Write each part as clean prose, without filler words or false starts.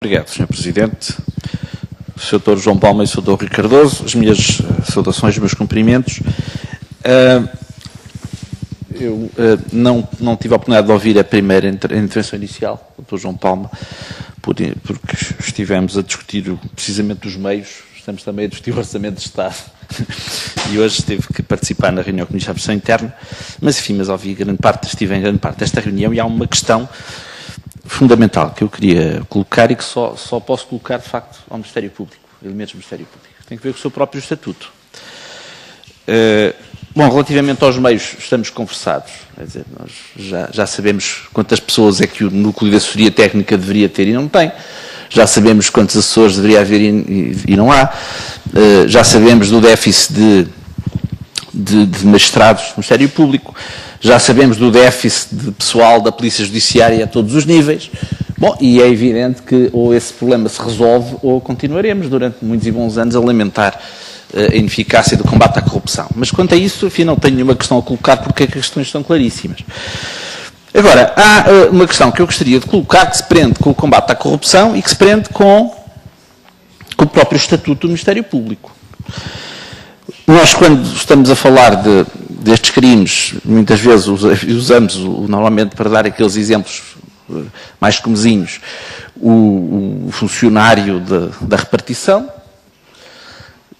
Obrigado, Sr. Presidente. Sr. João Palma e Sr. Rui Cardoso, as minhas saudações, os meus cumprimentos. Eu não tive a oportunidade de ouvir a primeira intervenção inicial do Dr. João Palma, porque estivemos a discutir precisamente os meios, estamos também a discutir o Orçamento de Estado, e hoje teve que participar na reunião com o Ministro da Administração Interna, mas ouvi estive em grande parte desta reunião e há uma questão fundamental que eu queria colocar e que só posso colocar, de facto, ao Ministério Público, elementos do Ministério Público. Tem que ver com o seu próprio estatuto. Bom, relativamente aos meios, estamos conversados. Quer dizer, nós já sabemos quantas pessoas é que o núcleo de assessoria técnica deveria ter e não tem. Já sabemos quantos assessores deveria haver e não há. Já sabemos do déficit de magistrados do Ministério Público. Já sabemos do déficit de pessoal da Polícia Judiciária a todos os níveis. Bom, e é evidente que ou esse problema se resolve ou continuaremos durante muitos e bons anos a lamentar a ineficácia do combate à corrupção. Mas quanto a isso, enfim, não tenho nenhuma questão a colocar porque as questões estão claríssimas. Agora, há uma questão que eu gostaria de colocar que se prende com o combate à corrupção e que se prende com o próprio Estatuto do Ministério Público. Nós, quando estamos a falar destes crimes, muitas vezes usamos normalmente para dar aqueles exemplos mais comezinhos, o funcionário da repartição,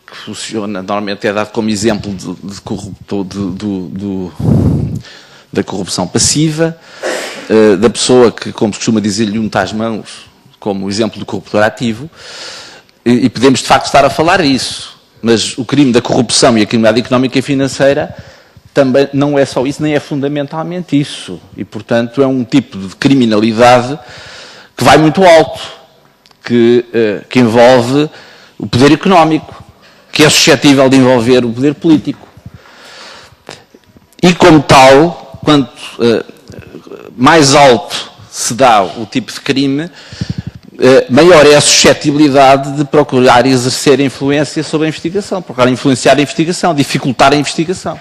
que funciona, normalmente é dado como exemplo da corrupção passiva, da pessoa que, como se costuma dizer, lhe unta as mãos, como exemplo do corruptor ativo, e podemos de facto estar a falar disso. Mas o crime da corrupção e a criminalidade económica e financeira também não é só isso, nem é fundamentalmente isso. E, portanto, é um tipo de criminalidade que vai muito alto, que envolve o poder económico, que é suscetível de envolver o poder político. E, como tal, quanto mais alto se dá o tipo de crime, maior é a suscetibilidade de procurar exercer influência sobre a investigação, procurar influenciar a investigação, dificultar a investigação.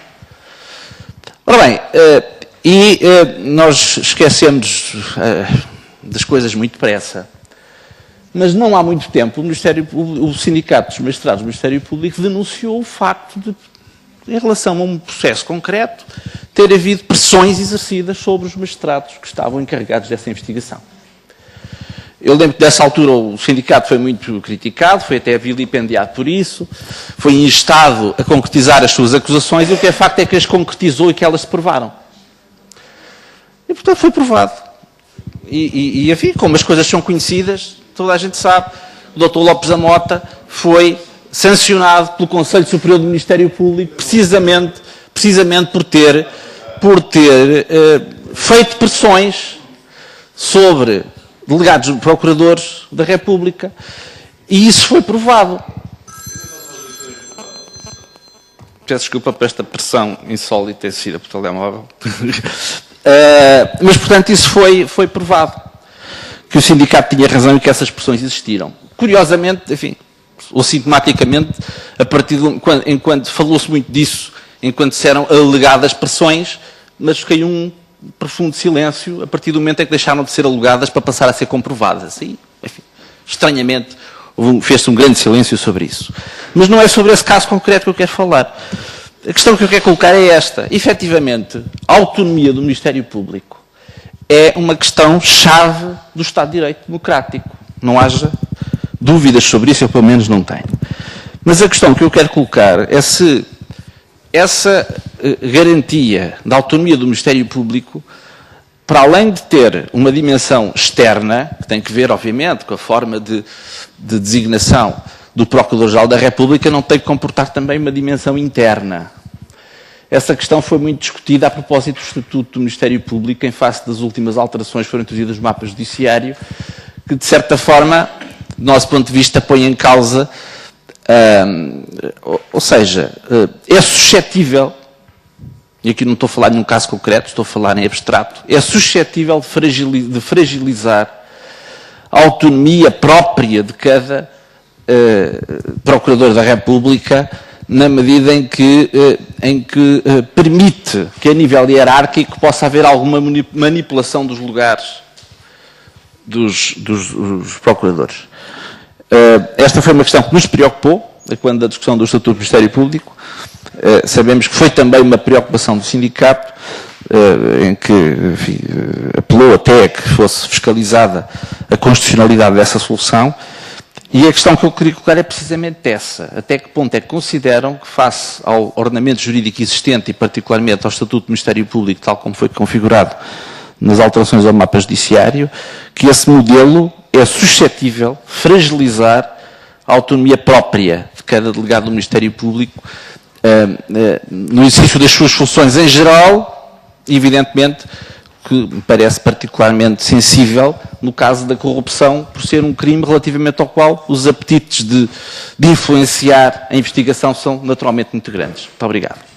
Ora bem, nós esquecemos das coisas muito depressa, mas não há muito tempo o Sindicato dos Magistrados do Ministério Público denunciou o facto de, em relação a um processo concreto, ter havido pressões exercidas sobre os magistrados que estavam encarregados dessa investigação. Eu lembro que, dessa altura, o sindicato foi muito criticado, foi até vilipendiado por isso, foi instado a concretizar as suas acusações, e o que é facto é que as concretizou e que elas se provaram. E, portanto, foi provado. E enfim, como as coisas são conhecidas, toda a gente sabe, o Dr. Lopes da Mota foi sancionado pelo Conselho Superior do Ministério Público precisamente por ter feito pressões sobre delegados procuradores da República, e isso foi provado. Peço desculpa por esta pressão insólita exercida por telemóvel. Mas, portanto, isso foi provado. Que o sindicato tinha razão e que essas pressões existiram. Curiosamente, enfim, ou sintomaticamente, enquanto falou-se muito disso, enquanto disseram alegadas pressões, mas caiu um profundo silêncio a partir do momento em que deixaram de ser alegadas para passar a ser comprovadas. E, enfim, estranhamente, fez-se um grande silêncio sobre isso. Mas não é sobre esse caso concreto que eu quero falar. A questão que eu quero colocar é esta. Efetivamente, a autonomia do Ministério Público é uma questão-chave do Estado de Direito democrático. Não haja dúvidas sobre isso, eu pelo menos não tenho. Mas a questão que eu quero colocar é se essa garantia da autonomia do Ministério Público, para além de ter uma dimensão externa, que tem que ver, obviamente, com a forma de designação do Procurador-Geral da República, não tem que comportar também uma dimensão interna. Essa questão foi muito discutida a propósito do Estatuto do Ministério Público, em face das últimas alterações que foram introduzidas no mapa judiciário, que, de certa forma, do nosso ponto de vista, põe em causa, ou seja, é suscetível, e aqui não estou a falar de nenhum caso concreto, estou a falar em abstrato, é suscetível de fragilizar a autonomia própria de cada Procurador da República, na medida em que permite que, a nível hierárquico, possa haver alguma manipulação dos lugares dos procuradores. Esta foi uma questão que nos preocupou quando a discussão do Estatuto do Ministério Público. Sabemos que foi também uma preocupação do sindicato, em que, enfim, apelou até a que fosse fiscalizada a constitucionalidade dessa solução. E a questão que eu queria colocar é precisamente essa. Até que ponto é que consideram que, face ao ordenamento jurídico existente e particularmente ao Estatuto do Ministério Público, tal como foi configurado nas alterações ao mapa judiciário, que esse modelo é suscetível de fragilizar a autonomia própria de cada delegado do Ministério Público no exercício das suas funções em geral, evidentemente, que me parece particularmente sensível no caso da corrupção, por ser um crime relativamente ao qual os apetites de influenciar a investigação são naturalmente muito grandes. Muito obrigado.